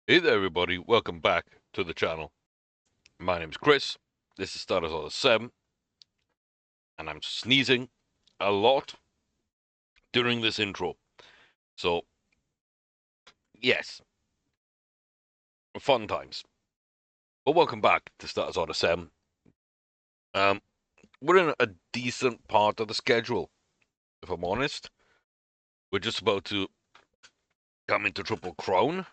Hey there, everybody. Welcome back to the channel. My name's Chris. This is Starters Order 7, and I'm sneezing a lot during this intro. So, yes, fun times. But welcome back to Starters Order 7. Um, we're in a decent part of the schedule, if I'm honest. We're just about to come into Triple Crown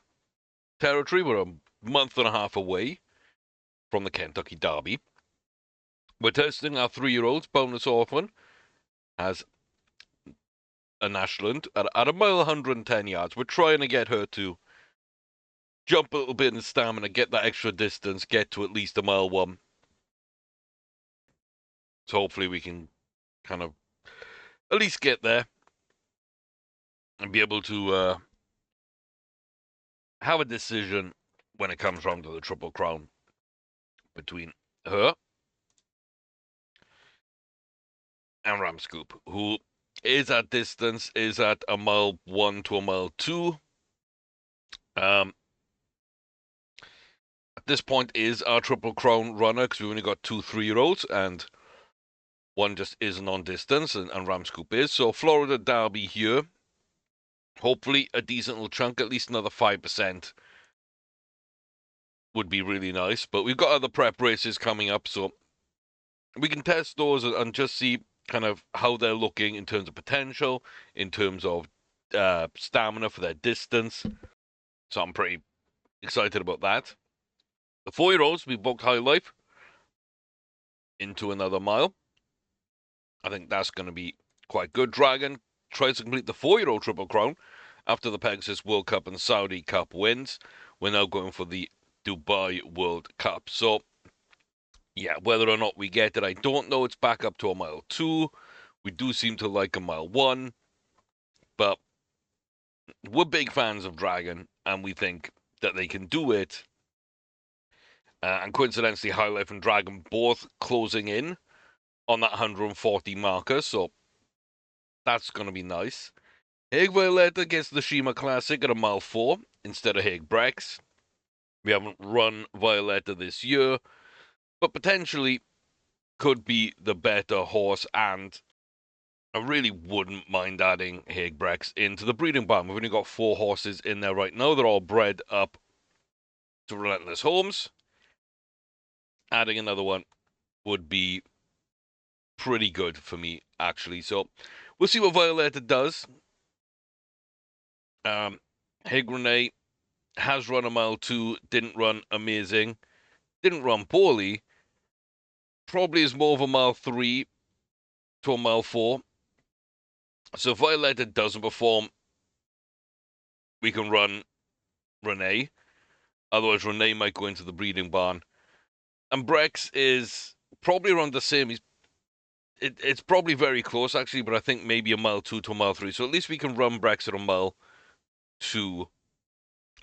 territory. We're a month and a half away from the Kentucky Derby. We're testing our 3-year-old bonus orphan as a Nashland at a mile 110 yards. We're trying to get her to jump a little bit in stamina, get that extra distance, get to at least a mile 1. So hopefully we can kind of at least get there and be able to have a decision when it comes round to the Triple Crown between her and Ramscoop, who is at distance, is at a mile 1 to a mile 2. At this point is our Triple Crown runner, because we've only got 2 3-year-olds, and one just isn't on distance, and Ramscoop is. So Florida Derby here. Hopefully a decent little chunk, at least another 5% would be really nice. But we've got other prep races coming up, so we can test those and just see kind of how they're looking in terms of potential, in terms of stamina for their distance. So I'm pretty excited about that. The 4-year-olds, we booked High Life into another mile. I think that's going to be quite good. Dragon tries to complete the 4-year-old Triple Crown after the Pegasus World Cup and Saudi Cup wins. We're now going for the Dubai World Cup. So, yeah, whether or not we get it, I don't know. It's back up to a mile 2. We do seem to like a mile 1. But we're big fans of Dragon, and we think that they can do it. And coincidentally, High Life and Dragon both closing in on that 140 marker. So, that's going to be nice. Haig Violetta gets the Shima Classic at a mile 4 instead of Haig Brex. We haven't run Violetta this year, but potentially could be the better horse, and I really wouldn't mind adding Haig Brex into the breeding barn. We've only got 4 horses in there right now. They're all bred up to Relentless Homes. Adding another one would be pretty good for me, actually. So we'll see what Violetta does. Haig Renee has run a mile 2, didn't run amazing, didn't run poorly. Probably is more of a mile 3 to a mile 4. So if Violetta doesn't perform, we can run Renee. Otherwise, Renee might go into the breeding barn. And Brex is probably around the same. It's probably very close, actually, but I think maybe a mile 2 to a mile 3. So at least we can run Brex at a mile 2.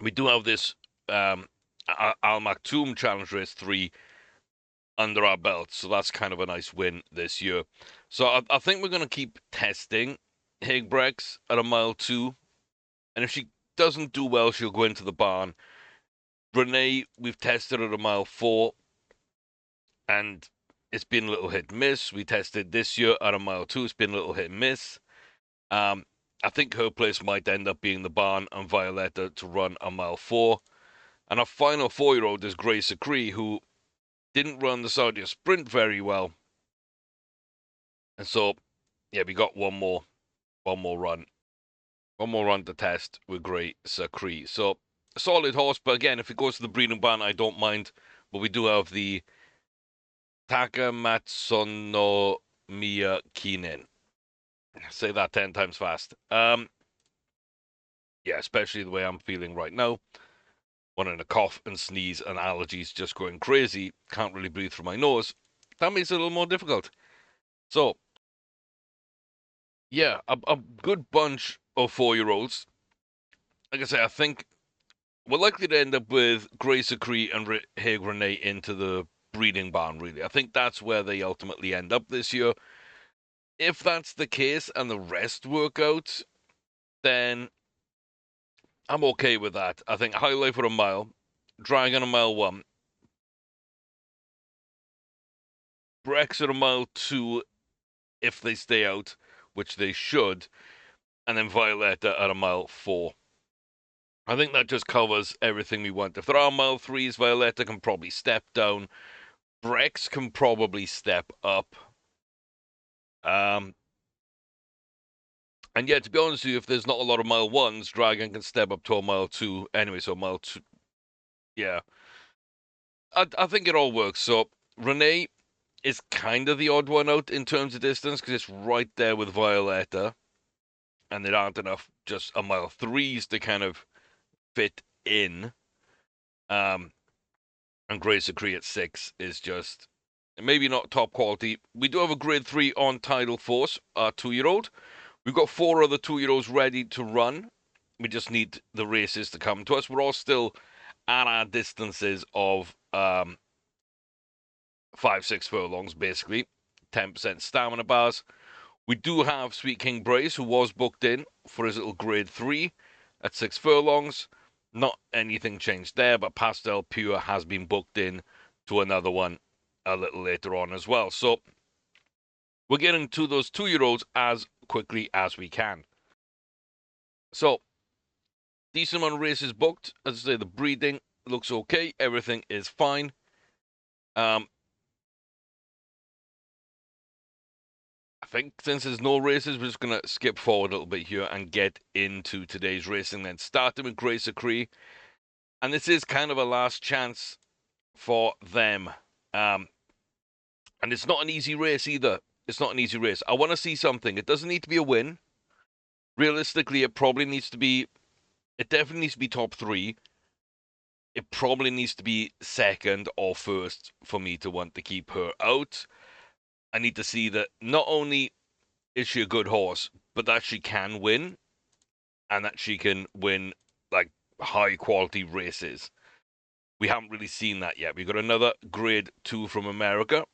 We do have this Al Maktoum Challenge Race 3 under our belt, so that's kind of a nice win this year. So I think we're going to keep testing Haig Brex at a mile 2. And if she doesn't do well, she'll go into the barn. Renee, we've tested at a mile 4, and it's been a little hit and miss. We tested this year at a mile 2. It's been a little hit and miss. I think her place might end up being the barn and Violetta to run a mile 4. And our final 4-year-old is Grace Acree, who didn't run the Saudi Sprint very well. And so, yeah, we got one more run. One more run to test with Grace Acree. So, a solid horse, but again, if it goes to the breeding barn, I don't mind. But we do have the Taka Matsunomiya Kinen. Say that 10 times fast. Yeah, especially the way I'm feeling right now. Wanting to cough and sneeze and allergies just going crazy. Can't really breathe through my nose. That makes it a little more difficult. So, yeah, a good bunch of 4-year-olds. Like I say, I think we're likely to end up with Grace Acree and Haig Renee into the breeding barn, really. I think that's where they ultimately end up this year. If that's the case and the rest work out, then I'm okay with that. I think High Life at a mile, Dragon a mile 1, Brex at a mile 2 if they stay out, which they should, and then Violetta at a mile 4. I think that just covers everything we want. If there are mile 3s, Violetta can probably step down. Brex can probably step up. And yeah, to be honest with you, if there's not a lot of mile 1s, Dragon can step up to a mile 2 anyway, so mile 2, yeah. I think it all works. So Renee is kind of the odd one out in terms of distance because it's right there with Violetta, and there aren't enough just a mile 3s to kind of fit in. And Grace Acree at 6 is just maybe not top quality. We do have a grade 3 on Tidal Force, our 2-year-old. We've got 4 other 2-year-olds ready to run. We just need the races to come to us. We're all still at our distances of 5-6 furlongs, basically. 10% stamina bars. We do have Sweet King Brace, who was booked in for his little grade 3 at 6 furlongs. Not anything changed there, but Pastel Pure has been booked in to another one a little later on as well. So we're getting to those 2-year-olds as quickly as we can. So, decent amount of races booked. As I say, the breeding looks okay. Everything is fine. I think since there's no races, we're just going to skip forward a little bit here and get into today's racing then. Starting with Grace Acree. And this is kind of a last chance for them. And it's not an easy race either. It's not an easy race. I want to see something. It doesn't need to be a win. Realistically, it probably needs to be... It definitely needs to be top 3. It probably needs to be second or first for me to want to keep her out. I need to see that not only is she a good horse, but that she can win, and that she can win like high quality races. We haven't really seen that yet. We've got another grade 2 from America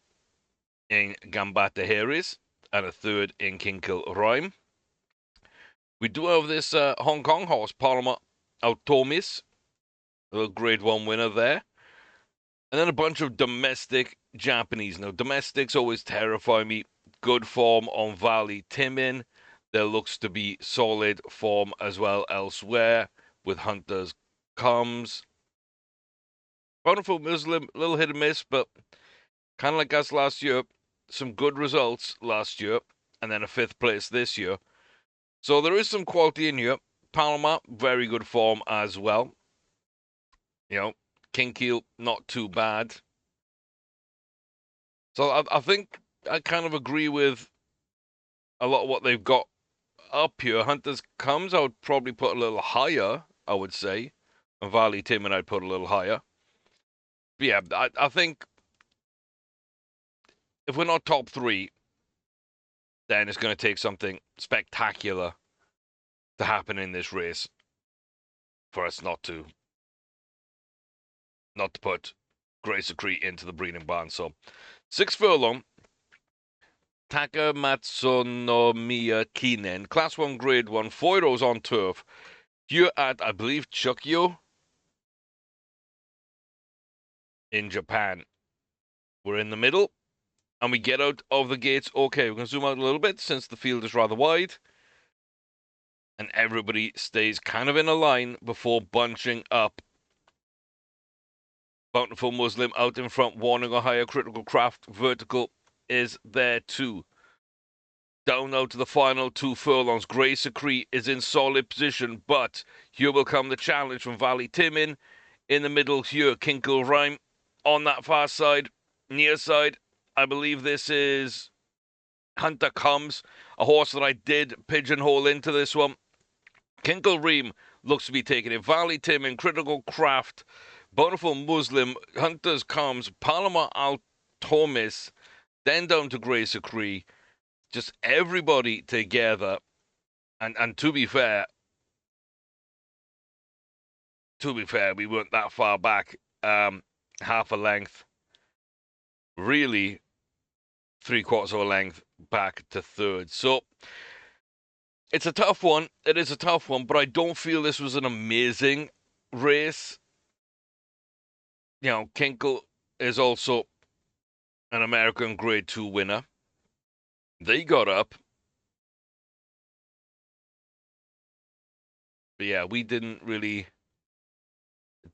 in Gambata Harris, and a third in Kinkle Rhyme. We do have this Hong Kong horse, Paloma Automis, a little grade 1 winner there. And then a bunch of domestic Japanese. Now, domestics always terrify me. Good form on Valley Timin. There looks to be solid form as well elsewhere with Hunter's Comes. Wonderful Muslim, little hit and miss, but kind of like us last year. Some good results last year, and then a 5th place this year. So there is some quality in here. Palma, very good form as well. You know, Kinkeel, not too bad. So I think I kind of agree with a lot of what they've got up here. Hunter's Comes, I would probably put a little higher, I would say. And Valley Tim and I'd put a little higher. But yeah, I think if we're not top 3, then it's going to take something spectacular to happen in this race for us not to put Grace Acree into the breeding barn. So 6 furlong, Taka Matsunomiya Kinen, Class 1 Grade 1, 4-year-olds on turf. Here at, I believe, Chukyo in Japan. We're in the middle, and we get out of the gates. Okay, we're going to zoom out a little bit since the field is rather wide. And everybody stays kind of in a line before bunching up. Bountiful Muslim out in front, warning a higher critical craft. Vertical is there too. Down now to the final 2 furlongs. Grace Acree is in solid position, but here will come the challenge from Valley Timin. In the middle here, Kinkle Rhyme on that far side, near side. I believe this is Hunter Comes, a horse that I did pigeonhole into this one. Kinkle Ream looks to be taking it. Valley Timin, Critical Craft, Bountiful Muslim, Hunter's Comes, Paloma Altomis, then down to Grace Acree. Just everybody together. And to be fair, we weren't that far back. Half a length. Really, 3/4 of a length back to third. So It's a tough one. It is a tough one, but I don't feel this was an amazing race. Kinkle is also an American Grade 2 winner. They got up. But yeah, we didn't really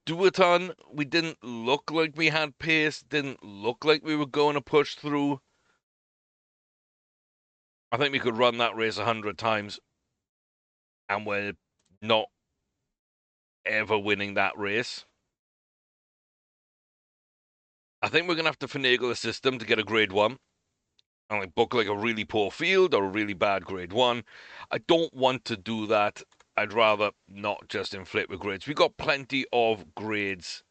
do a ton. We didn't look like we had pace. Didn't look like we were going to push through. I think we could run that race 100 times. And we're not ever winning that race. I think we're going to have to finagle the system to get a Grade 1. And like book like a really poor field or a really bad Grade 1. I don't want to do that. I'd rather not just inflate with grades. We got plenty of grades.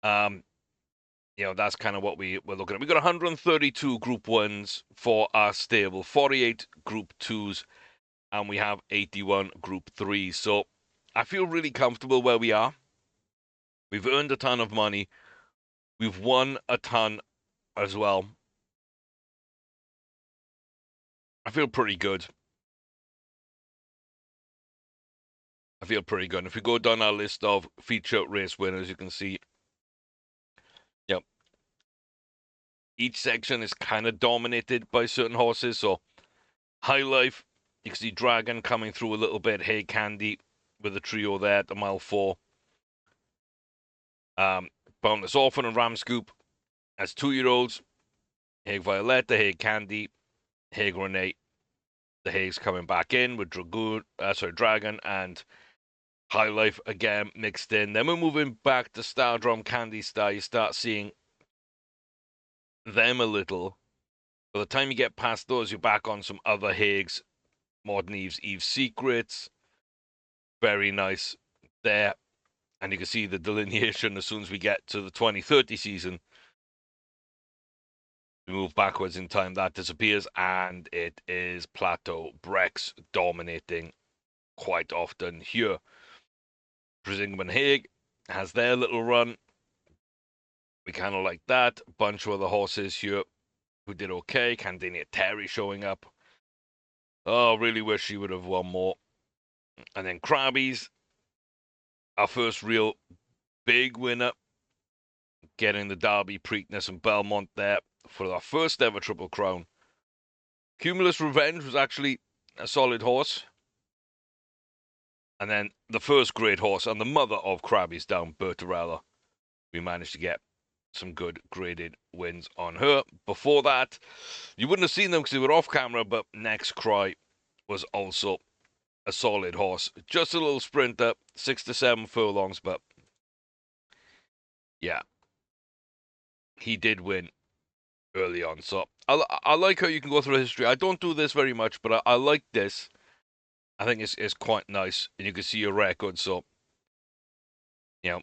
That's kind of what we're looking at. We got 132 Group 1s for our stable, 48 Group 2s, and we have 81 Group 3s. So I feel really comfortable where we are. We've earned a ton of money. We've won a ton as well. I feel pretty good. And if we go down our list of feature race winners, you can see, yep, each section is kind of dominated by certain horses. So High Life, you can see Dragon coming through a little bit. Hey Candy with a trio there at the mile 4. Boundless Orphan and Ram Scoop as 2-year-olds. Hey Violetta, Hey Candy, Hey Renee. The Hayes coming back in with Dragon and High Life again mixed in. Then we're moving back to Stardrum, Candy Star. You start seeing them a little. By the time you get past those, you're back on some other Hagues. Modern Eve's Secrets. Very nice there. And you can see the delineation as soon as we get to the 2030 season. We move backwards in time, that disappears, and it is Plateau Brex dominating quite often here. Brisingman Hague has their little run. We kind of like that. A bunch of other horses here who did okay. Candinia Terry showing up. Oh, really wish she would have won more. And then Krabbies, our first real big winner, getting the Derby, Preakness, and Belmont there for our first ever Triple Crown. Cumulus Revenge was actually a solid horse. And then the first great horse and the mother of Krabbies down, Bertarella. We managed to get some good graded wins on her. Before that, you wouldn't have seen them because they were off camera, but Next Cry was also a solid horse. Just a little sprinter, 6 to 7 furlongs, but yeah, he did win early on. So I like how you can go through history. I don't do this very much, but I like this. I think it's quite nice, and you can see your record. So, that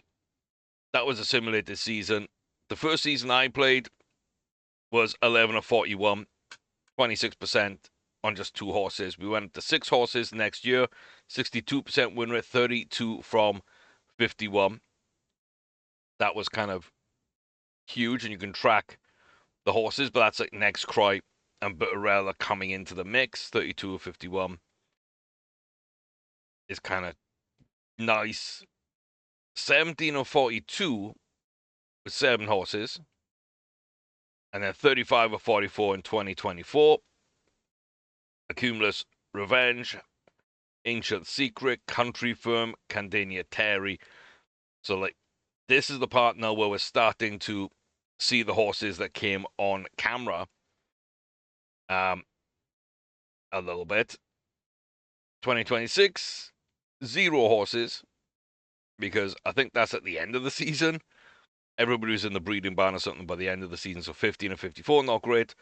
was a simulated season. The first season I played was 11 of 41, 26% on just 2 horses. We went to 6 horses next year, 62% win rate, 32 from 51. That was kind of huge, and you can track the horses, but that's like Next Cry and Bitterella coming into the mix. 32 of 51 is kind of nice. 17 of 42 with 7 horses. And then 35 of 44 in 2024. Accumulus Revenge, Ancient Secret, Country Firm, Candinia Terry. So, like, this is the part now where we're starting to see the horses that came on camera a little bit. 2026, 0 horses, because I think that's at the end of the season. Everybody was in the breeding barn or something by the end of the season, so 15 and 54, not great.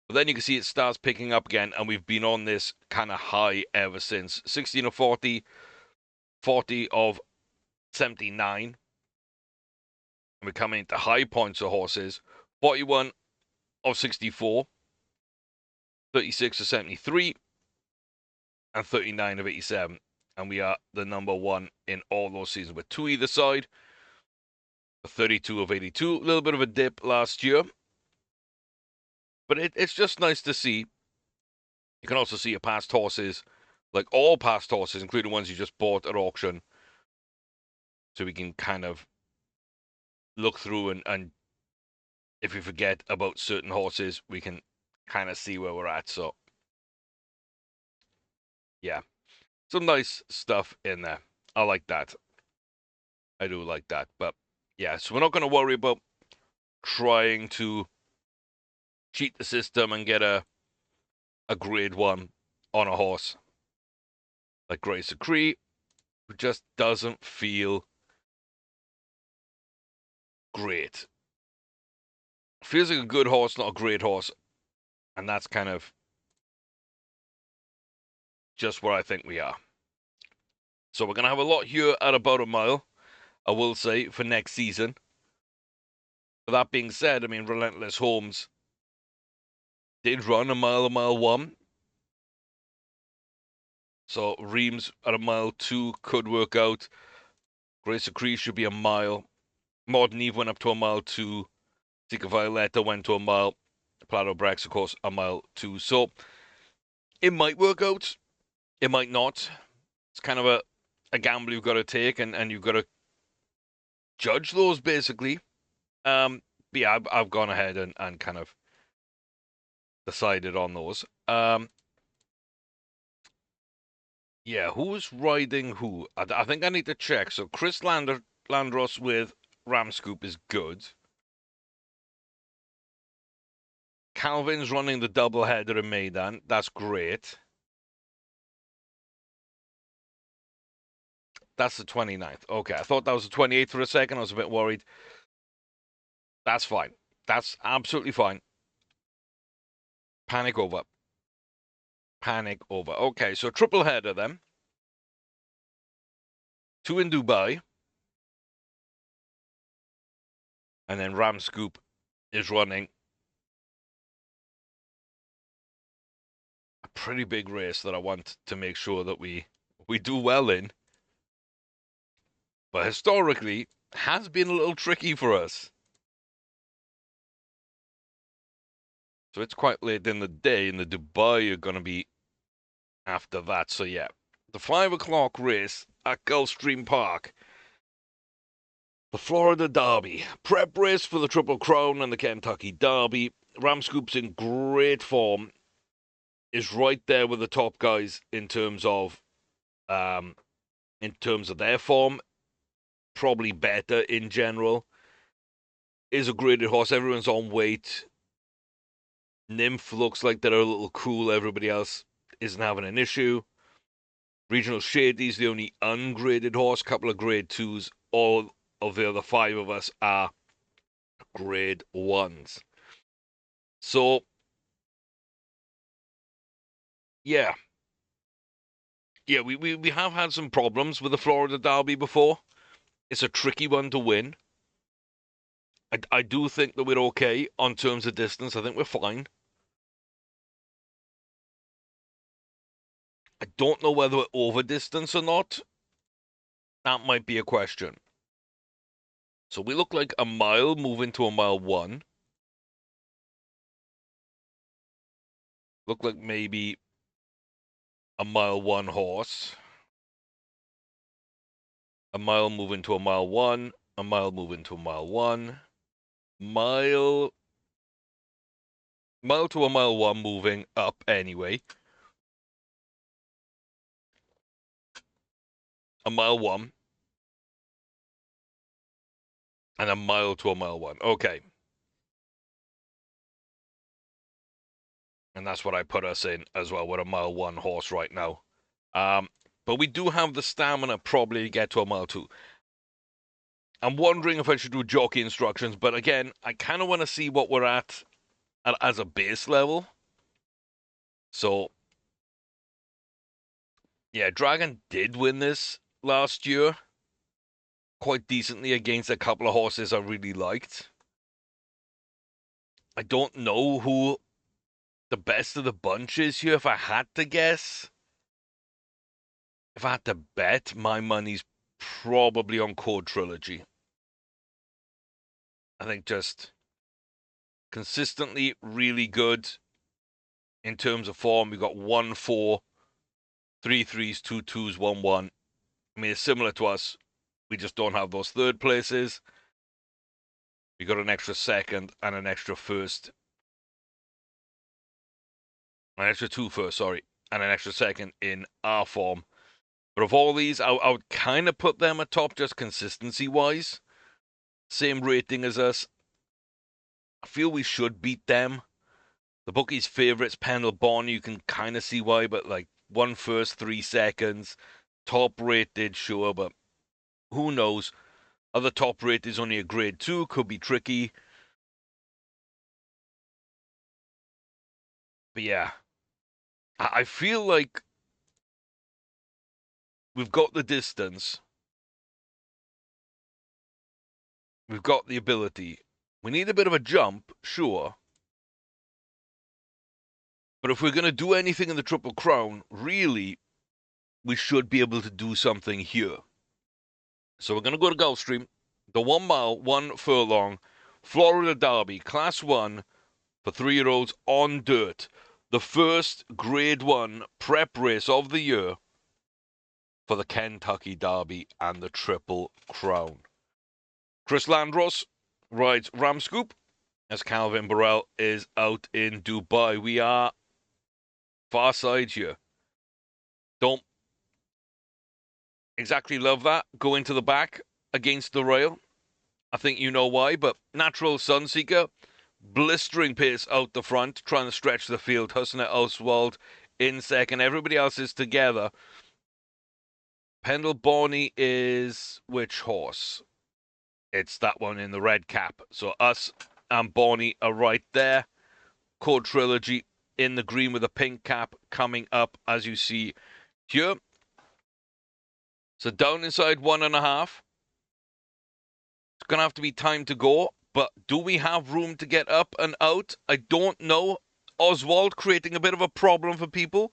But then you can see it starts picking up again, and we've been on this kind of high ever since. 16 of 40, 40 of 79. And we're coming into high points of horses. 41 of 64, 36 of 73, and 39 of 87. And we are the number 1 in all those seasons with 2 either side. 32 of 82, a little bit of a dip last year. But it's just nice to see. You can also see your past horses like all past horses, including ones you just bought at auction, so we can kind of look through and if we forget about certain horses, we can kind of see where we're at. So, yeah, some nice stuff in there. I like that. I do like that. But yeah, so we're not going to worry about trying to cheat the system and get a grade 1 on a horse like Grace Cree, who just doesn't feel great. Feels like a good horse, not a great horse. And that's kind of just where I think we are. So we're going to have a lot here at about a mile, I will say, for next season. But that being said, I mean, Relentless Holmes did run a mile 1. So Reams at a mile 2 could work out. Grace Cree should be a mile. Modern Eve went up to a mile 2. Tika Violetta went to a mile. Plato Brex, of course, a mile 2. So it might work out. It might not. It's kind of a gamble you've got to take, and you've got to judge those, basically. But yeah, I've gone ahead and kind of decided on those. Yeah, who's riding who? I think I need to check. So Chris Landros with Ramscoop is good. Calvin's running the doubleheader in Maidan. That's great. That's the 29th. Okay, I thought that was the 28th for a second. I was a bit worried. That's fine. That's absolutely fine. Panic over. Panic over. Okay, so triple header then. 2 in Dubai. And then Ramscoop is running a pretty big race that I want to make sure that we do well in. But historically, has been a little tricky for us. So it's quite late in the day. In the Dubai, you're going to be after that. So yeah, the 5 o'clock race at Gulfstream Park. The Florida Derby. Prep race for the Triple Crown and the Kentucky Derby. Ramscoop's in great form. Is right there with the top guys in terms of their form. Probably better in general. Is a graded horse. Everyone's on weight. Nymph looks like they're a little cool. Everybody else isn't having an issue. Regional Shady's the only ungraded horse. Couple of grade 2s. All of the other 5 of us are grade 1s. So, yeah. Yeah, we have had some problems with the Florida Derby before. It's a tricky one to win. I do think that we're okay on terms of distance. I think we're fine. I don't know whether we're over distance or not. That might be a question. So we look like a mile moving to a mile 1. Look like maybe a mile 1 horse. A mile moving to a mile 1. A mile moving to a mile 1. Mile to a mile 1 moving up anyway. A mile 1. And a mile to a mile 1. Okay. And that's what I put us in as well. We're a mile 1 horse right now. But we do have the stamina probably to get to a mile 2. I'm wondering if I should do jockey instructions, but again, I kind of want to see what we're at as a base level. So, yeah, Dragon did win this last year quite decently against a couple of horses I really liked. I don't know who the best of the bunch is here. If I had to guess, if I had to bet, my money's probably on Code Trilogy. I think just consistently really good in terms of form. We got 1-4 3 threes, 2 twos, 1 1. I mean, it's similar to us. We just don't have those third places. We got an extra second and an extra first. An extra 2 first, sorry. And an extra second in our form. But of all these, I would kind of put them atop just consistency-wise. Same rating as us. I feel we should beat them. The bookies' favourites, Pendle Bond, you can kind of see why, but like 1 first, 3 seconds. Top rated, sure, but who knows? Other top rate is only a grade 2, could be tricky. But yeah, I feel like we've got the distance. We've got the ability. We need a bit of a jump, sure. But if we're going to do anything in the Triple Crown, really, we should be able to do something here. So we're going to go to Gulfstream. The 1 mile, 1 furlong, Florida Derby, Class 1 for 3-year-olds on dirt. The first Grade 1 prep race of the year for the Kentucky Derby and the Triple Crown. Chris Landros rides Ramscoop as Calvin Burrell is out in Dubai. We are far side here. Don't exactly love that. Go into the back against the rail. I think you know why, but Natural Sunseeker, blistering pace out the front, trying to stretch the field. Husnet Oswald in second. Everybody else is together. Pendle Bonnie is which horse? It's that one in the red cap. So us and Bonnie are right there. Core Trilogy in the green with a pink cap coming up, as you see here. So down inside 1.5. It's going to have to be time to go. But do we have room to get up and out? I don't know. Oswald creating a bit of a problem for people.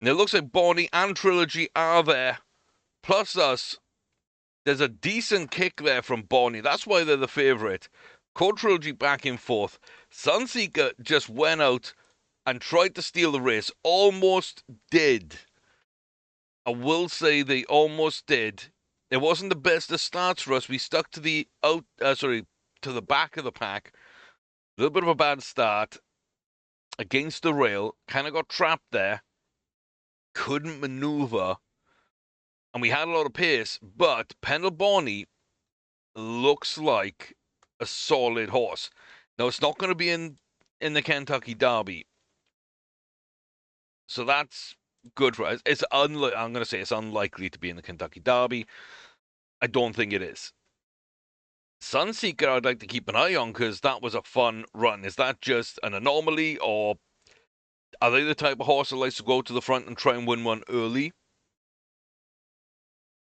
And it looks like Bonnie and Trilogy are there. Plus us. There's a decent kick there from Bonnie. That's why they're the favourite. Core Trilogy back and forth. Sunseeker just went out and tried to steal the race. Almost did. I will say they almost did. It wasn't the best of starts for us. We stuck to the to the back of the pack. A little bit of a bad start against the rail. Kind of got trapped there. Couldn't maneuver. And we had a lot of pace. But Pendle Bonnie looks like a solid horse. Now, it's not going to be in the Kentucky Derby. So that's good for us. I'm going to say it's unlikely to be in the Kentucky Derby. I don't think it is. Sunseeker, I'd like to keep an eye on because that was a fun run. Is that just an anomaly, or are they the type of horse that likes to go to the front and try and win one early?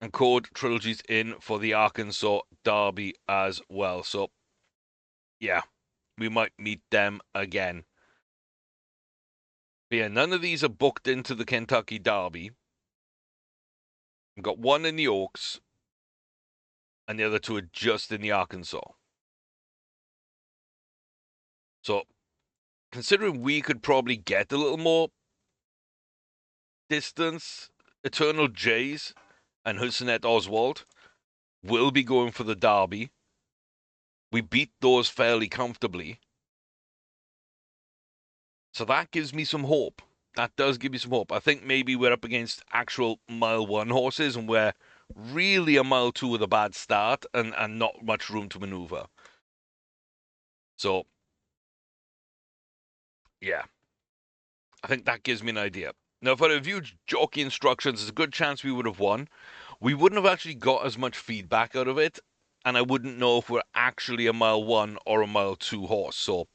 And Code Trilogy's in for the Arkansas Derby as well. So, yeah, we might meet them again. But yeah, none of these are booked into the Kentucky Derby. We've got one in the Oaks, and the other two are just in the Arkansas. So, considering we could probably get a little more distance, Eternal Jays and Hussenet Oswald will be going for the Derby. We beat those fairly comfortably. So that gives me some hope. That does give me some hope. I think maybe we're up against actual mile 1 horses and we're really a mile 2 with a bad start and not much room to maneuver. So, yeah. I think that gives me an idea. Now, if I'd have viewed jockey instructions, there's a good chance we would have won. We wouldn't have actually got as much feedback out of it, and I wouldn't know if we're actually a mile 1 or a mile 2 horse. So,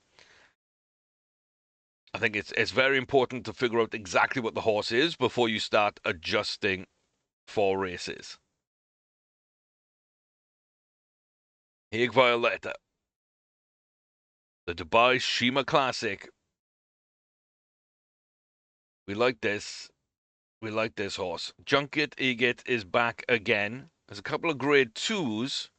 I think it's very important to figure out exactly what the horse is before you start adjusting for races. Hague Violetta. The Dubai Shima Classic. We like this. We like this horse. Junket Egit is back again. There's a couple of grade 2s.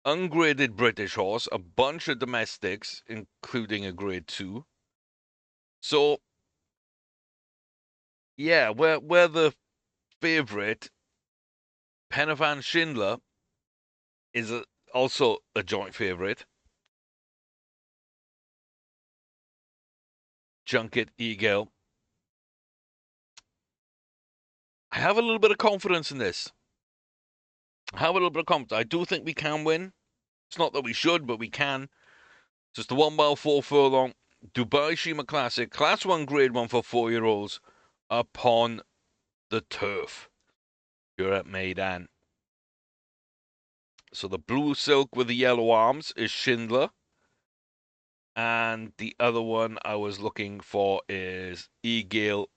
Ungraded British horse. A bunch of domestics, including a grade 2. So, Yeah, we're the favorite. Penavan Schindler is also a joint favorite. Junket Eagle. I have a little bit of confidence in this. I have a little bit of confidence. I do think we can win. It's not that we should, but we can. Just the 1 mile 4 furlong Dubai Shima Classic, Class 1 Grade 1 for 4-year-olds upon the turf. You're at Maidan. So the blue silk with the yellow arms is Schindler. And the other one I was looking for is Egale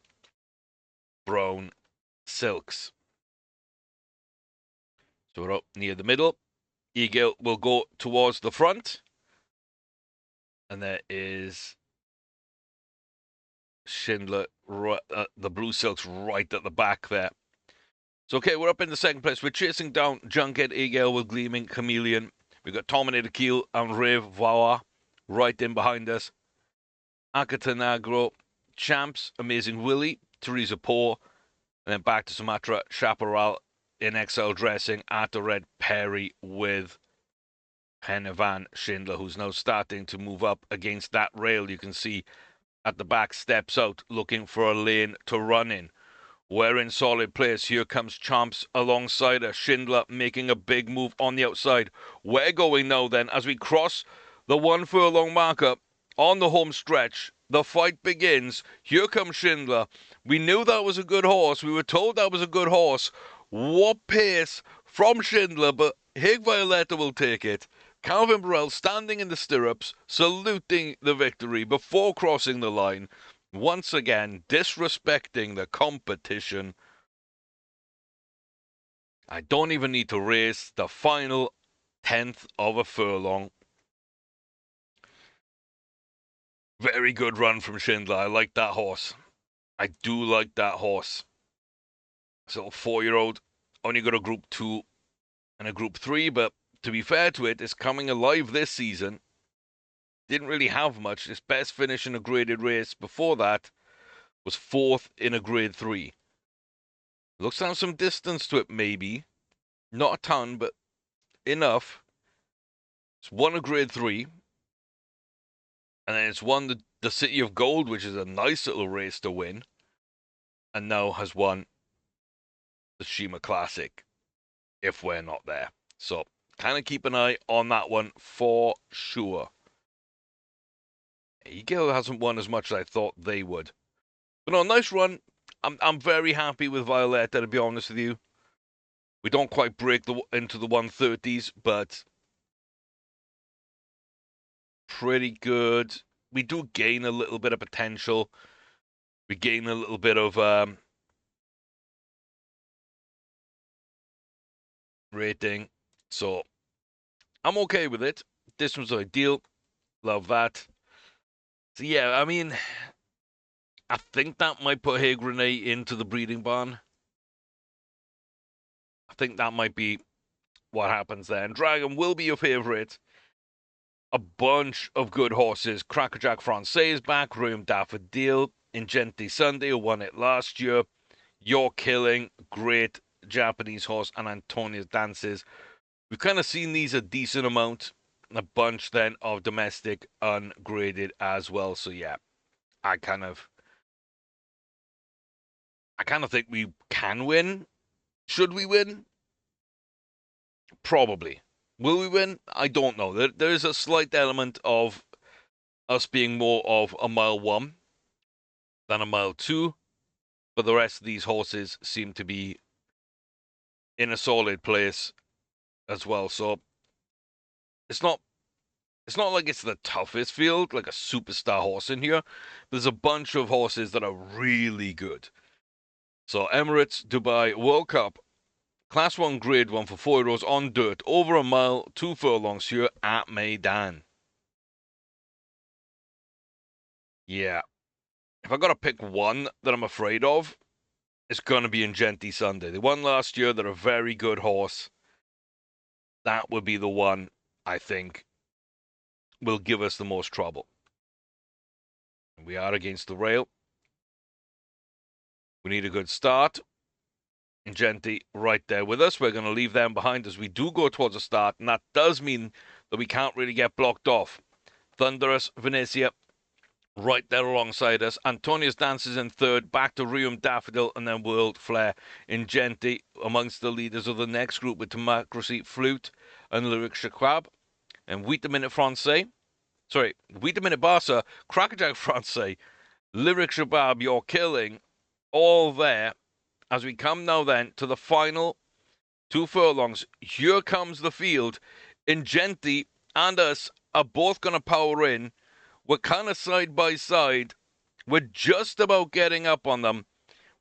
Brown Silks. So we're up near the middle. Egale will go towards the front. And there is Schindler, the blue silks right at the back there. So, okay, we're up in the second place. We're chasing down Junket Egale with Gleaming Chameleon. We've got Terminator Keel and Rave Voila right in behind us. Acatanagro, Champs, Amazing Willie, Teresa Poor, and then back to Sumatra, Chaparral in XL dressing at the Red Perry with Penavan Schindler, who's now starting to move up against that rail. You can see at the back, steps out, looking for a lane to run in. We're in solid place. Here comes Chomps alongside us. Schindler making a big move on the outside. We're going now then as we cross the 1 furlong marker on the home stretch. The fight begins. Here comes Schindler. We knew that was a good horse. We were told that was a good horse. What pace from Schindler, but Hig Violetta will take it. Calvin Burrell standing in the stirrups, saluting the victory before crossing the line. Once again, disrespecting the competition. I don't even need to race the final 10th of a furlong. Very good run from Schindler. I like that horse. I do like that horse. So 4-year-old, only got a Group 2 and a Group 3, but to be fair to it, it's coming alive this season. Didn't really have much. Its best finish in a graded race before that was 4th in a Grade 3. Looks to have some distance to it, maybe. Not a ton, but enough. It's won a Grade 3. And then it's won the City of Gold, which is a nice little race to win. And now has won the Shima Classic, if we're not there. So, kind of keep an eye on that one for sure. Eagle hasn't won as much as I thought they would. But no, nice run. I'm very happy with Violetta, to be honest with you. We don't quite break into the 130s, but pretty good. We do gain a little bit of potential. We gain a little bit of rating. So I'm okay with it. This was ideal. Love that. So yeah, I mean, I think that might put Hey Grenade into the breeding barn. I think that might be what happens there. And Dragon will be your favorite. A bunch of good horses. Crackerjack Francais is back. Room Daffodil. Ingenti Sunday, who won it last year. You're Killing. Great Japanese horse. And Antonia's Dances. We've kind of seen these a decent amount. A bunch then of domestic ungraded as well. So yeah, I kind of think we can win. Should we win? Probably. Will we win? I don't know. There is a slight element of us being more of a mile 1 than a mile 2, but the rest of these horses seem to be in a solid place as well. So it's not like it's the toughest field, like a superstar horse in here. There's a bunch of horses that are really good. So Emirates Dubai World Cup, Class 1 Grade 1 for 4-year-olds on dirt, over a mile, 2 furlongs here at Maidan. Yeah. If I got to pick one that I'm afraid of, it's going to be Ingenti Sunday. They won last year. They're a very good horse. That would be the one I think will give us the most trouble. We are against the rail. We need a good start. Genti right there with us. We're going to leave them behind as we do go towards the start, and that does mean that we can't really get blocked off. Thunderous, Venezia right there alongside us. Antonius dances in third, back to Rium Daffodil, and then World Flare. Ingenti amongst the leaders of the next group with Democracy, Flute, and Lyric Shakwab. And 8 Minute Francais. Sorry, 8 Minute Barca, Crackerjack Francais, Lyric Shabab, You're Killing, all there. As we come now then to the final 2 furlongs, here comes the field. Ingenti and us are both going to power in. We're kind of side by side. We're just about getting up on them.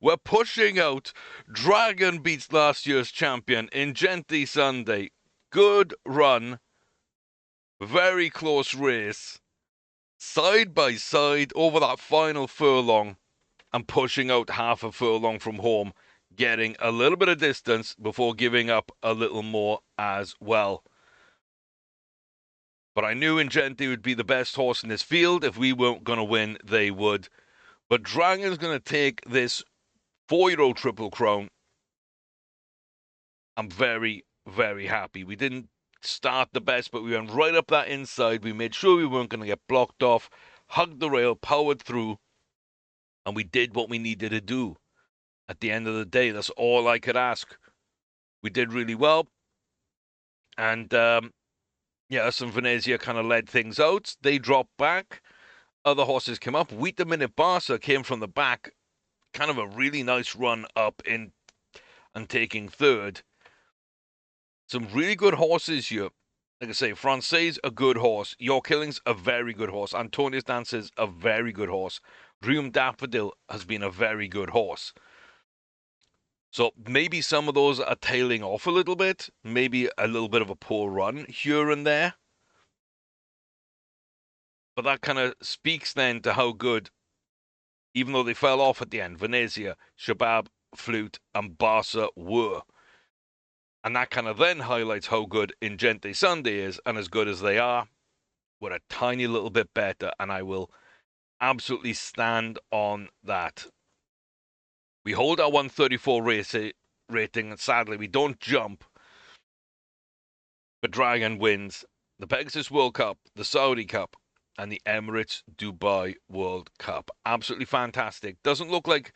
We're pushing out. Dragon beats last year's champion, Ingenti Sunday. Good run. Very close race. Side by side over that final furlong. And pushing out half a furlong from home, getting a little bit of distance before giving up a little more as well. But I knew Ingenti would be the best horse in this field. If we weren't going to win, they would. But Dragon's going to take this 4-year-old Triple Crown. I'm very, very happy. We didn't start the best, but we went right up that inside. We made sure we weren't going to get blocked off, hugged the rail, powered through, and we did what we needed to do. At the end of the day, that's all I could ask. We did really well. And, us and Venezia kind of led things out. They dropped back. Other horses came up. 8 Minute Barca came from the back. Kind of a really nice run up in and taking third. Some really good horses here. Like I say, Francais, a good horse. Your Killing's a very good horse. Antonius Dance's a very good horse. Rium Daffodil has been a very good horse. So maybe some of those are tailing off a little bit. Maybe a little bit of a poor run here and there. But that kind of speaks then to how good, even though they fell off at the end, Venezia, Shabab, Flute, and Barca were. And that kind of then highlights how good Ingenti Sunday is, and as good as they are, we're a tiny little bit better, and I will absolutely stand on that. We hold our 134 rating, and sadly, we don't jump. But Dragon wins the Pegasus World Cup, the Saudi Cup, and the Emirates Dubai World Cup. Absolutely fantastic. Doesn't look like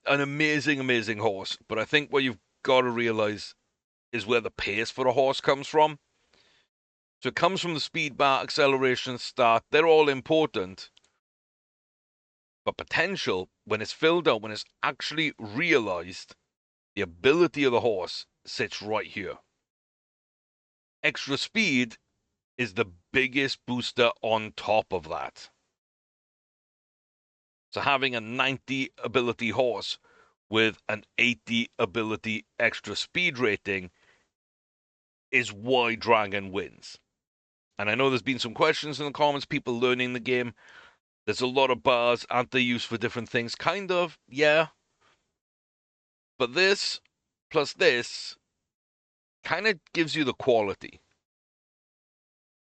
an amazing, amazing horse, but I think what you've got to realize is where the pace for a horse comes from. So it comes from the speed, bar, acceleration, start. They're all important. But potential, when it's filled out, when it's actually realized, the ability of the horse sits right here. Extra speed is the biggest booster on top of that. So having a 90 ability horse with an 80 ability extra speed rating is why Dragon wins. And I know there's been some questions in the comments, people learning the game. There's a lot of bars, aren't they used for different things? Kind of, yeah. But this plus this kind of gives you the quality.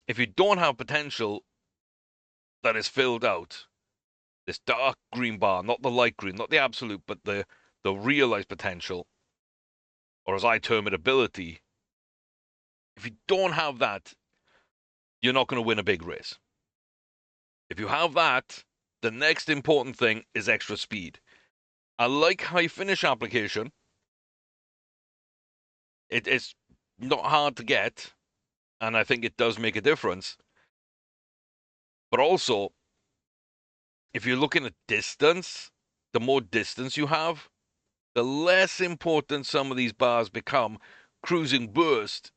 If you don't have potential that is filled out, this dark green bar, not the light green, not the absolute, but the realized potential, or as I term it, ability, if you don't have that, you're not going to win a big race. If you have that, the next important thing is extra speed. I like high finish application. It's not hard to get, and I think it does make a difference. But also, if you're looking at distance, the more distance you have, the less important some of these bars become. Cruising burst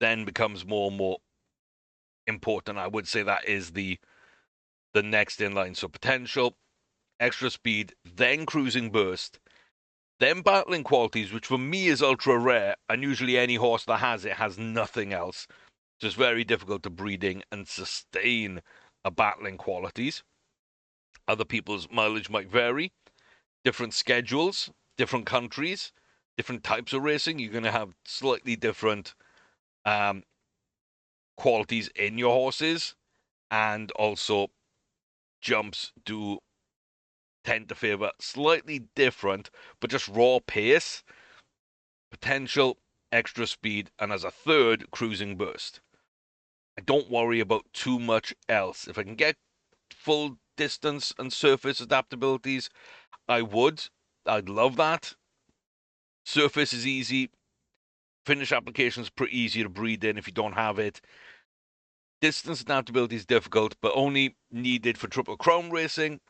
then becomes more and more important. I would say that is the next in line. So potential, extra speed, then cruising burst, then battling qualities, which for me is ultra rare, and usually any horse that has it has nothing else. Just very difficult to breeding and sustain a battling qualities. Other people's mileage might vary. Different schedules, different countries, different types of racing. You're going to have slightly different qualities in your horses, and also jumps do tend to favor slightly different, but just raw pace, potential, extra speed, and as a third, cruising burst. I don't worry about too much else. If I can get full distance and surface adaptabilities, I would. I'd love that. Surface is easy. Finish application is pretty easy to breathe in if you don't have it. Distance adaptability is difficult, but only needed for Triple Crown racing,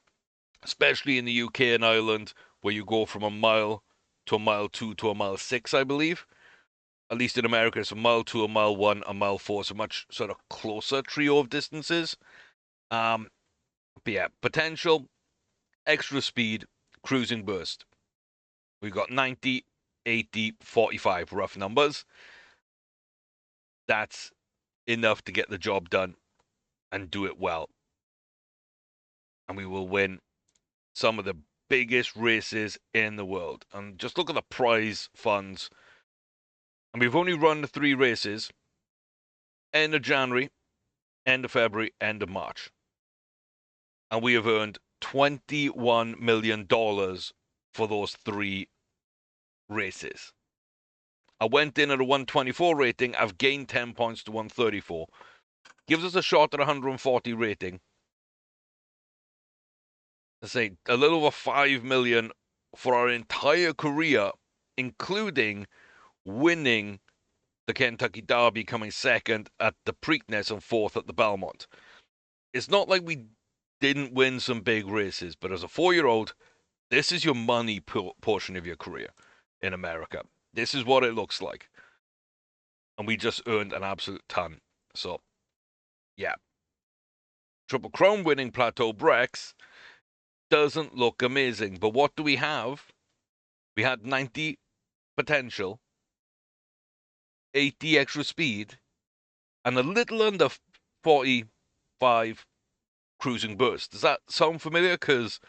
especially in the UK and Ireland, where you go from a mile to a mile 2 to a mile 6, I believe. At least in America, it's a mile 2, a mile 1, a mile 4. It's a much sort of closer trio of distances. But yeah, potential, extra speed, cruising burst. We've got 90, 80, 45 rough numbers. That's enough to get the job done and do it well. And we will win some of the biggest races in the world. And just look at the prize funds. And we've only run the 3 races. End of January, end of February, end of March. And we have earned $21 million for those 3 races. I went in at a 124 rating. I've gained 10 points to 134. Gives us a shot at 140 rating. I say a little over 5 million for our entire career, including winning the Kentucky Derby, coming second at the Preakness and fourth at the Belmont. It's not like we didn't win some big races, but as a 4-year-old, this is your money portion of your career in America. This is what it looks like. And we just earned an absolute ton. So, yeah. Triple Crown winning Plateau Brex doesn't look amazing. But what do we have? We had 90 potential, 80 extra speed, and a little under 45 cruising burst. Does that sound familiar? Because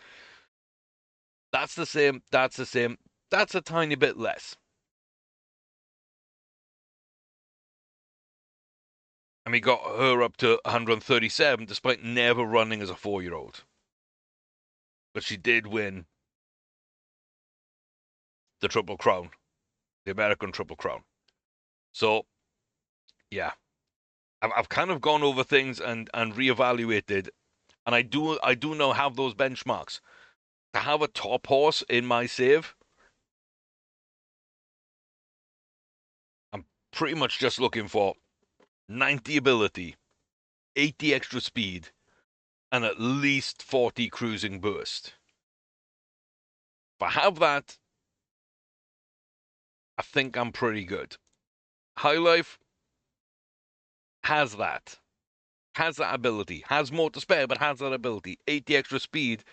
that's the same, that's the same, that's a tiny bit less. And we got her up to 137 despite never running as a 4-year-old. But she did win the Triple Crown, the American Triple Crown. So, yeah. I've kind of gone over things and reevaluated, and I do now have those benchmarks. To have a top horse in my save, I'm pretty much just looking for 90 ability, 80 extra speed, and at least 40 cruising burst. If I have that, I think I'm pretty good. High Life has that. Has that ability. Has more to spare, but has that ability. 80 extra speed.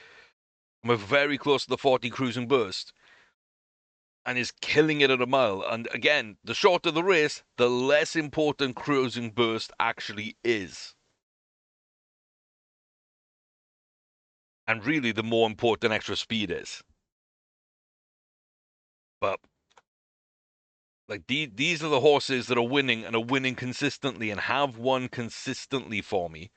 I'm very close to the 40 cruising burst. And is killing it at a mile. And again, the shorter the race, the less important cruising burst actually is. And really, the more important extra speed is. But like these are the horses that are winning and are winning consistently and have won consistently for me.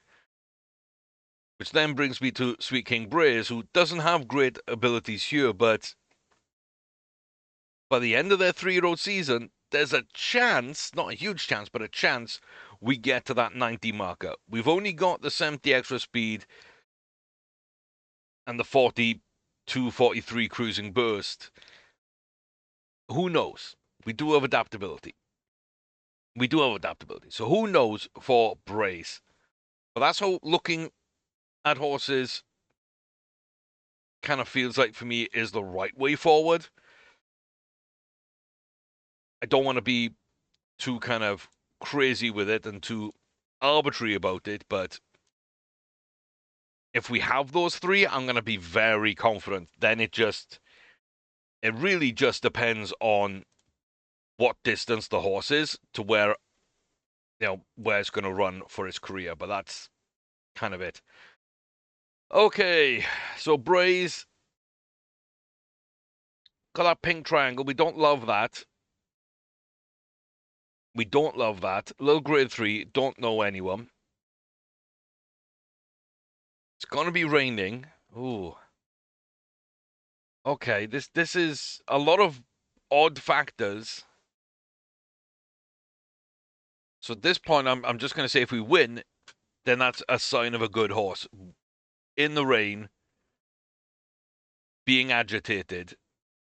Which then brings me to Sweet King Braze, who doesn't have great abilities here, but by the end of their 3-year-old season, there's a chance, not a huge chance, but a chance we get to that 90 marker. We've only got the 70 extra speed and the 42, 43 cruising burst. Who knows? We do have adaptability. So who knows for Brace? But that's how looking at horses kind of feels like for me is the right way forward. I don't want to be too kind of crazy with it and too arbitrary about it, but if we have those 3, I'm going to be very confident. Then it really just depends on what distance the horse is to where it's going to run for his career. But that's kind of it. Okay, so Braze got that pink triangle. We don't love that. Little grade 3, don't know anyone. It's going to be raining. Ooh. Okay, this is a lot of odd factors. So at this point, I'm just going to say if we win, then that's a sign of a good horse. In the rain, being agitated.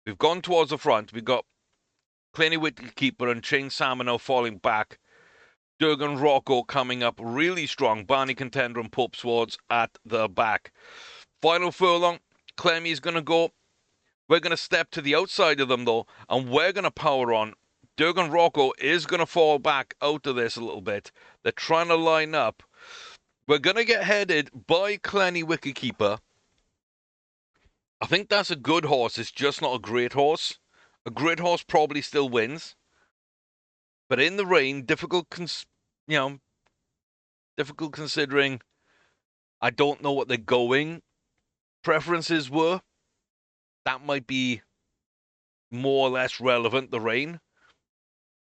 We've gone towards the front. We've got Clanny Whitkeeper and Chain Salmon falling back. Durgan Rocco coming up really strong. Barney Contender and Pope Swords at the back. Final furlong. Clemmy's going to go. We're going to step to the outside of them, though, and we're going to power on. Durgan Rocco is going to fall back out of this a little bit. They're trying to line up. We're going to get headed by Clanny Wicketkeeper. I think that's a good horse. It's just not a great horse. A great horse probably still wins. But in the rain, difficult considering I don't know what their going preferences were. That might be more or less relevant, the rain.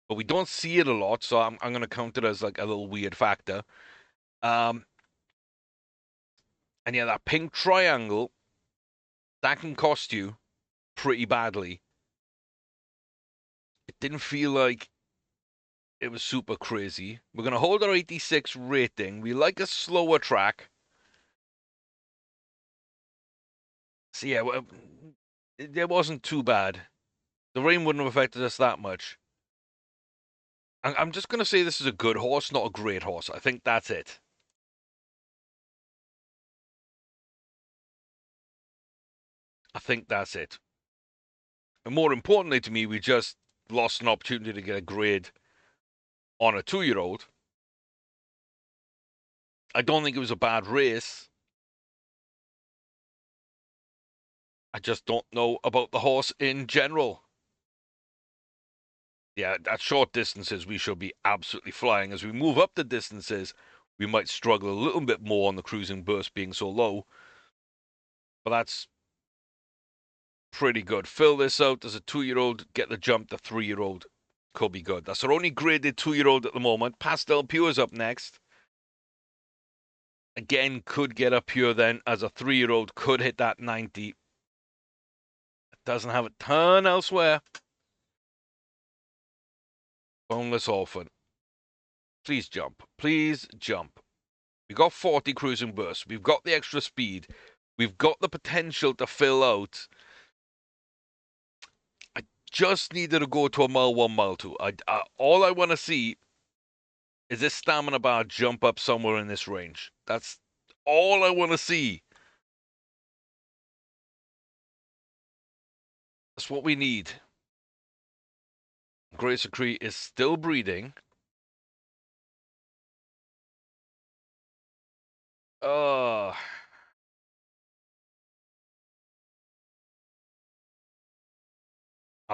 But we don't see it a lot, so I'm going to count it as like a little weird factor. And yeah, that pink triangle, that can cost you pretty badly. It didn't feel like it was super crazy. We're going to hold our 86 rating. We like a slower track. So yeah, it wasn't too bad. The rain wouldn't have affected us that much. I'm just going to say this is a good horse, not a great horse. I think that's it. I think that's it. And more importantly to me, we just lost an opportunity to get a grade on a 2-year-old. I don't think it was a bad race. I just don't know about the horse in general. Yeah, at short distances, we should be absolutely flying. As we move up the distances, we might struggle a little bit more on the cruising burst being so low. But that's pretty good. Fill this out as a 2-year-old, get the jump. The 3-year-old could be good. That's our only graded 2-year-old at the moment. Pastel Pure's up next. Again, could get up here then as a 3-year-old, could hit that 90. Doesn't have a ton elsewhere. Boneless Orphan. Please jump. Please jump. We've got 40 cruising bursts. We've got the extra speed. We've got the potential to fill out. I just needed to go to a mile 1, mile 2. All I want to see is this stamina bar jump up somewhere in this range. That's all I want to see. That's what we need. Grace Cree is still breeding. I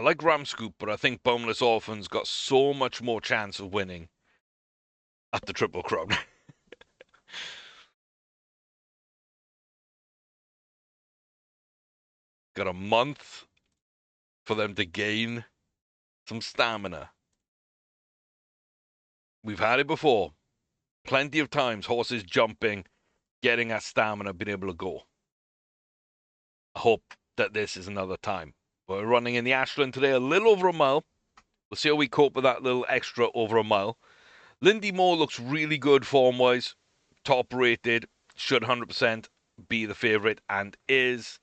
like Ramscoop, but I think Boneless Orphan's got so much more chance of winning at the Triple Crown. Got a month for them to gain some stamina. We've had it before. Plenty of times, horses jumping, getting that stamina, being able to go. I hope that this is another time. We're running in the Ashland today, a little over a mile. We'll see how we cope with that little extra over a mile. Lindy Moore looks really good form-wise. Top rated. Should 100% be the favourite and is.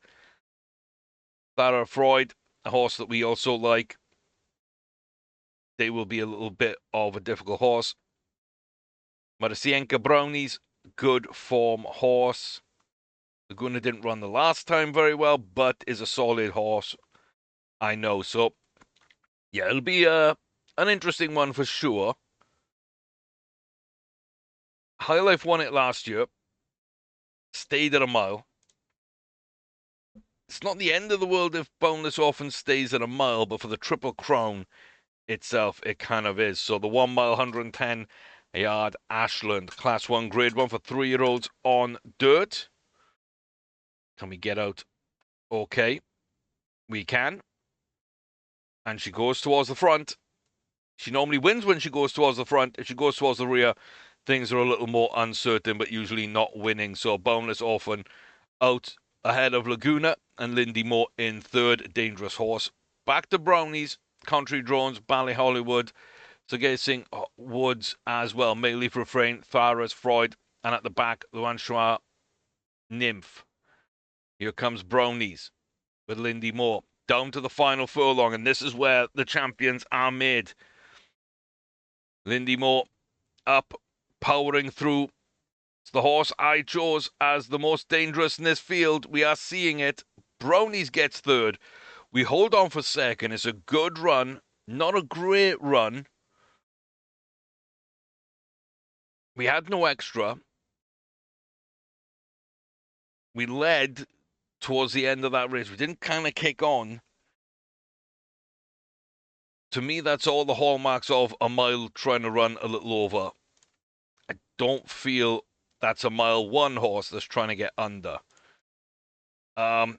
Clara Freud, a horse that we also like. They will be a little bit of a difficult horse. Marasienka Brownies, good form horse. Laguna didn't run the last time very well, but is a solid horse. I know. So, yeah, it'll be an interesting one for sure. High Life won it last year. Stayed at a mile. It's not the end of the world if Boneless Orphan stays at a mile, but for the Triple Crown itself, it kind of is. So the 1 mile, 110 yard Ashland, Class 1, Grade 1 for 3-year-olds on dirt. Can we get out? Okay. We can. And she goes towards the front. She normally wins when she goes towards the front. If she goes towards the rear, things are a little more uncertain, but usually not winning. So Boneless Orphan out ahead of Laguna and Lindy Moore in third. Dangerous horse. Back to Brownies, Country Drones, Bally Hollywood, Sagacing Woods as well. Mayleaf Refrain, Tharas, Freud, and at the back, Luan Shua, Nymph. Here comes Brownies with Lindy Moore. Down to the final furlong, and this is where the champions are made. Lindy Moore up, powering through. It's the horse I chose as the most dangerous in this field. We are seeing it. Brownies gets third. We hold on for second. It's a good run, not a great run. We had no extra. We led towards the end of that race. We didn't kind of kick on. To me, that's all the hallmarks of a mile trying to run a little over. I don't feel that's a mile one horse that's trying to get under. It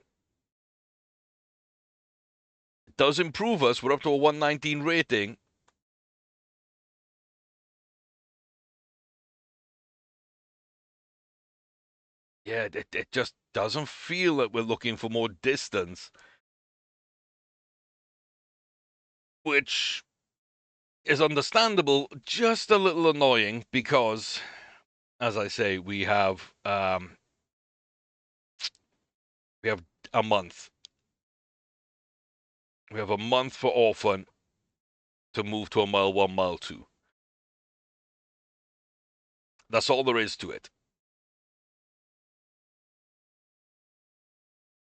does improve us. We're up to a 119 rating. Yeah, it just doesn't feel that we're looking for more distance, which is understandable, just a little annoying because, as I say, we have a month. We have a month for Orphan to move to a mile one, mile two. That's all there is to it.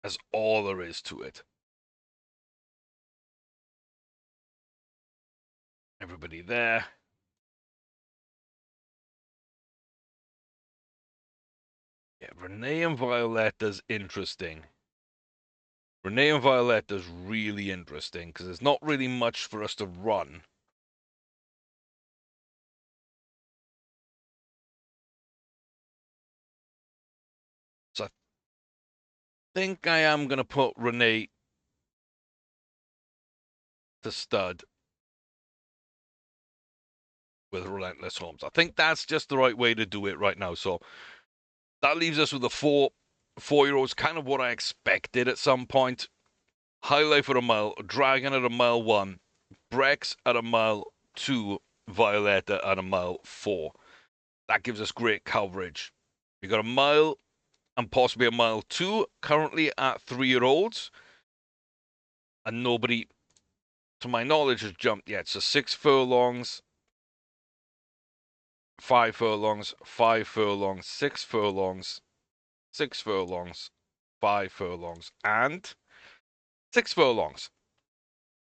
That's all there is to it. Everybody there. Yeah, Renee and Violetta's interesting. Renee and Violetta's really interesting because there's not really much for us to run. So I think I am going to put Renee to stud with Relentless Homes. I think that's just the right way to do it right now. So that leaves us with the four-year-olds, kind of what I expected at some point. High Life at a mile, Dragon at a mile one, Brex at a mile two, Violetta at a mile four. That gives us great coverage. We got a mile and possibly a mile two currently at 3-year-olds. And nobody, to my knowledge, has jumped yet. So 6 furlongs, 5 furlongs, 5 furlongs, 6 furlongs, 6 furlongs, 5 furlongs, and 6 furlongs.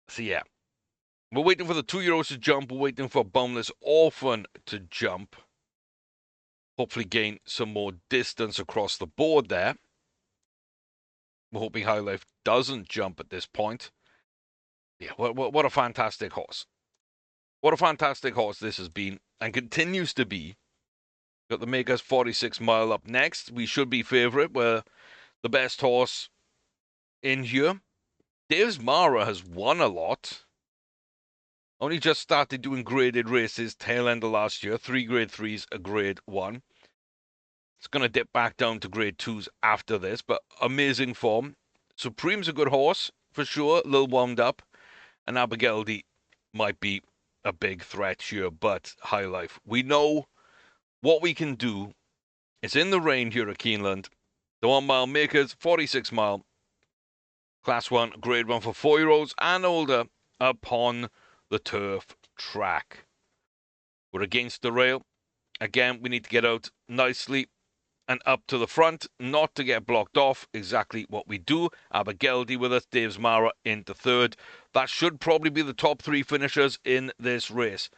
So yeah, we're waiting for the 2-year-olds to jump. We're waiting for Boundless Orphan to jump. Hopefully gain some more distance across the board there. We're hoping High Life doesn't jump at this point. Yeah, what a fantastic horse. What a fantastic horse this has been and continues to be. Got the Makers 46 Mile up next. We should be favourite. We're the best horse in here. Dave's Mara has won a lot. Only just started doing graded races tail end of last year. 3 grade 3s, a grade 1. It's going to dip back down to grade 2s after this, but amazing form. Supreme's a good horse, for sure. A little wound up. And Abigaildi might be a big threat here, but High Life. We know what we can do. It's in the rain here at Keeneland. The 1 mile Makers, 46 mile. Class 1, grade 1 for 4-year-olds and older upon the turf track. We're against the rail. Again, we need to get out nicely and up to the front, not to get blocked off. Exactly what we do. Abigaildi with us, Dave's Mara into third. That should probably be the top 3 finishers in this race.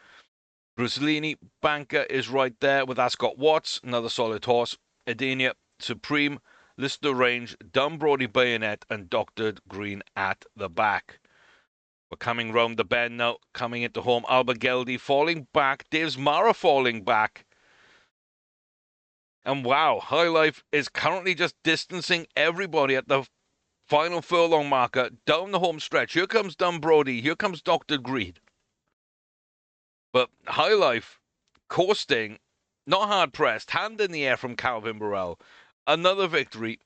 Brusolini, Banker is right there with Ascot Watts, another solid horse. Edenia, Supreme, Lister Range, Dunbrody Bayonet, and Doctored Green at the back. We're coming round the bend now, coming into home. Abigaildi falling back. Dave's Mara falling back. And wow, High Life is currently just distancing everybody at the final furlong marker down the home stretch. Here comes Dunbrody. Here comes Dr. Greed. But High Life coasting, not hard pressed, hand in the air from Calvin Burrell. Another victory.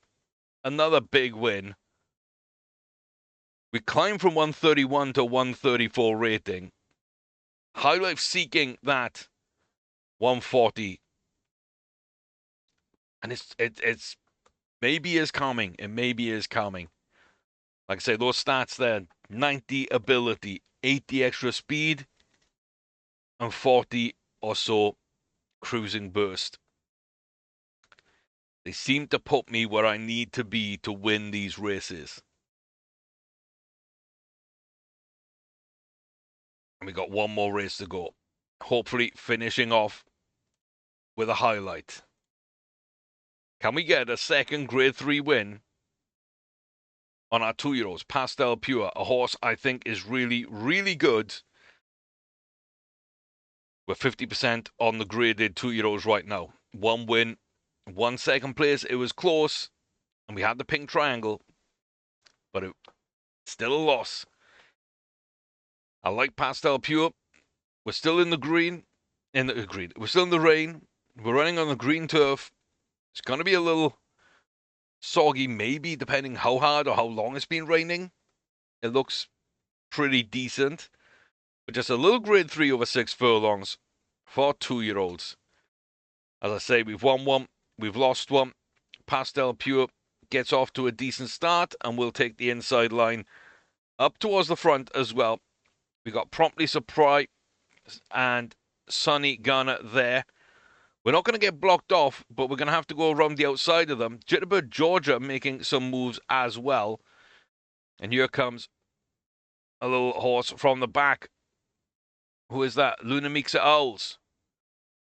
another big win. We climbed from 131 to 134 rating. High Life seeking that 140. And it's maybe is coming. It maybe is coming. Like I say, those stats there, 90 ability, 80 extra speed, and 40 or so cruising burst. They seem to put me where I need to be to win these races. And we got one more race to go. Hopefully finishing off with a highlight. Can we get a second grade 3 win on our 2-year-olds? Pastel Pure, a horse I think is really, really good. We're 50% on the graded 2-year-olds right now. One win, 1 second place. It was close, and we had the pink triangle, but it's still a loss. I like Pastel Pure. We're still in the green. We're still in the rain. We're running on the green turf. It's going to be a little soggy, maybe, depending how hard or how long it's been raining. It looks pretty decent. But just a little grade 3 over 6 furlongs for 2-year-olds. As I say, we've won one, we've lost one. Pastel Pure gets off to a decent start, and we'll take the inside line up towards the front as well. We got Promptly Surprise and Sunny Gunner there. We're not going to get blocked off, but we're going to have to go around the outside of them. Jitterbird Georgia making some moves as well. And here comes a little horse from the back. Who is that? Luna Mixa Owls.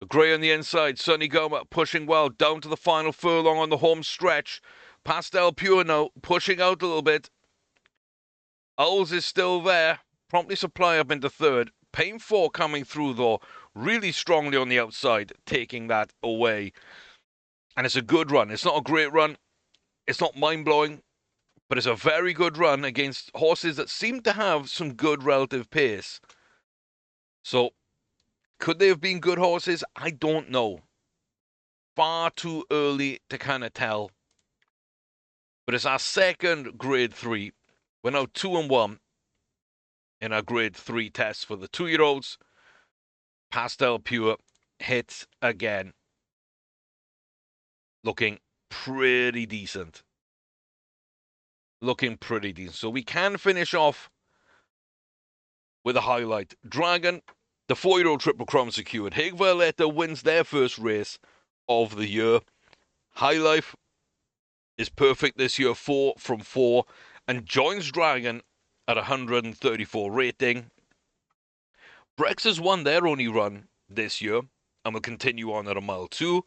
The grey on the inside. Sunny Goma pushing well down to the final furlong on the home stretch. Pastel Pure now pushing out a little bit. Owls is still there. Promptly Supply up into third. Pain 4 coming through, though, really strongly on the outside, taking that away. And it's a good run. It's not a great run. It's not mind-blowing, but it's a very good run against horses that seem to have some good relative pace. So, could they have been good horses? I don't know. Far too early to kind of tell. But it's our second grade 3. We're now 2-1 in our grade 3 tests for the 2-year-olds. Pastel Pure hits again. Looking pretty decent. Looking pretty decent. So we can finish off with a highlight. Dragon, the 4-year-old Triple Crown secured. Hague Violetta wins their first race of the year. High Life is perfect this year, 4 from 4, and joins Dragon at 134 rating. Brex has won their only run this year and will continue on at a mile 2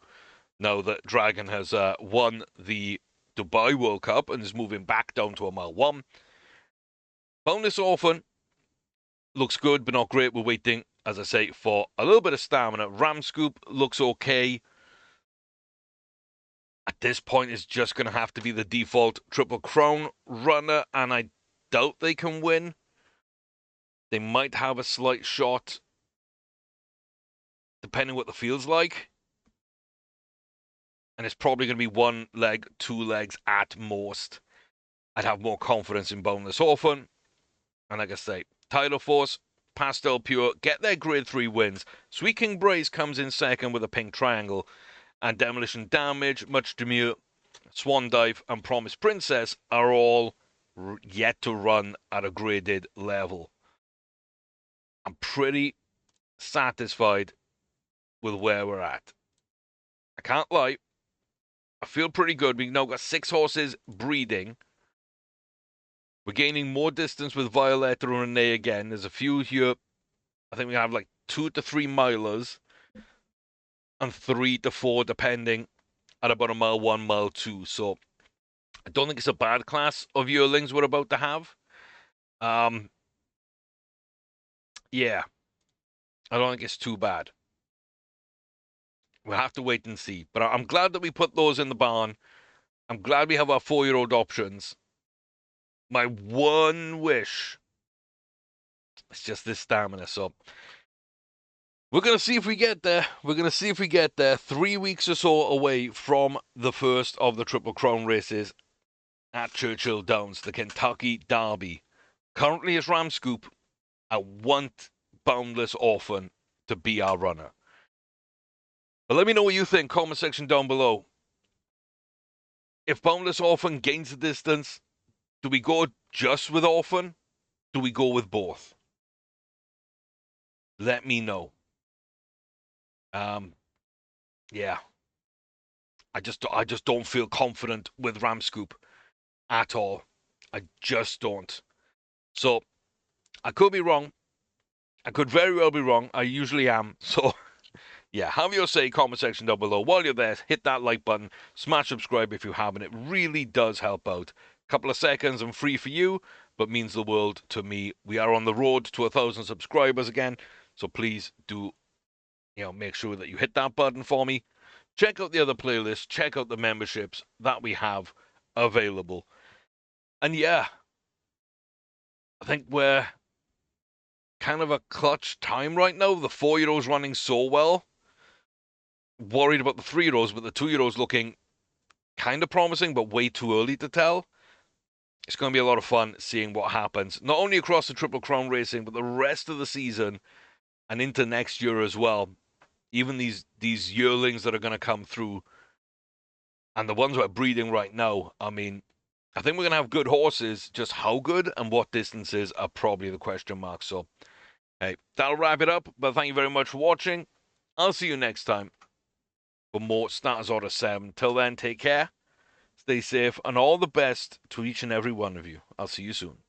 now that Dragon has won the Dubai World Cup and is moving back down to a mile 1. Boneless Orphan looks good, but not great. We're waiting, as I say, for a little bit of stamina. Ram Scoop looks okay. At this point, it's just going to have to be the default Triple Crown runner, and I doubt they can win. They might have a slight shot, depending what the field's like. And it's probably going to be 1 leg, 2 legs at most. I'd have more confidence in Boneless Orphan. And like I say, Tidal Force, Pastel Pure get their grade 3 wins. Sweet King Brace comes in second with a pink triangle. And Demolition Damage, Much Demure, Swan Dive, and Promise Princess are all yet to run at a graded level. I'm pretty satisfied with where we're at. I can't lie. I feel pretty good. We've now got 6 horses breeding. We're gaining more distance with Violetta and Renee again. There's a few here. I think we have like 2 to 3 milers. And 3 to 4 depending at about a mile 1, mile 2. So I don't think it's a bad class of yearlings we're about to have. Yeah. I don't think it's too bad. We'll have to wait and see. But I'm glad that we put those in the barn. I'm glad we have our 4-year-old options. My one wish is just this stamina. So we're going to see if we get there. We're going to see if we get there. 3 weeks or so away from the first of the Triple Crown races. at Churchill Downs, the Kentucky Derby. Currently it's Ram Scoop. I want Boundless Orphan to be our runner. But let me know what you think. Comment section down below. If Boundless Orphan gains the distance, do we go just with Orphan? Do we go with both? Let me know. Yeah. I just don't feel confident with Ram Scoop at all. I just don't. So I could be wrong. I could very well be wrong. I usually am. So yeah, have your say, comment section down below. While you're there, hit that like button, smash subscribe if you haven't. It really does help out. A couple of seconds and free for you, but means the world to me. We are on the road to 1,000 subscribers again, so please do, make sure that you hit that button for me. Check out the other playlists, check out the memberships that we have available. And yeah, I think we're kind of a clutch time right now. The 4-year-old's running so well. Worried about the 3-year-olds, but the 2-year-olds looking kind of promising, but way too early to tell. It's going to be a lot of fun seeing what happens, not only across the Triple Crown racing, but the rest of the season and into next year as well. Even these yearlings that are going to come through and the ones that are breeding right now. I mean, I think we're going to have good horses. Just how good and what distances are probably the question marks. So, hey, that'll wrap it up. But thank you very much for watching. I'll see you next time for more Starters Order 7. Till then, take care, stay safe, and all the best to each and every one of you. I'll see you soon.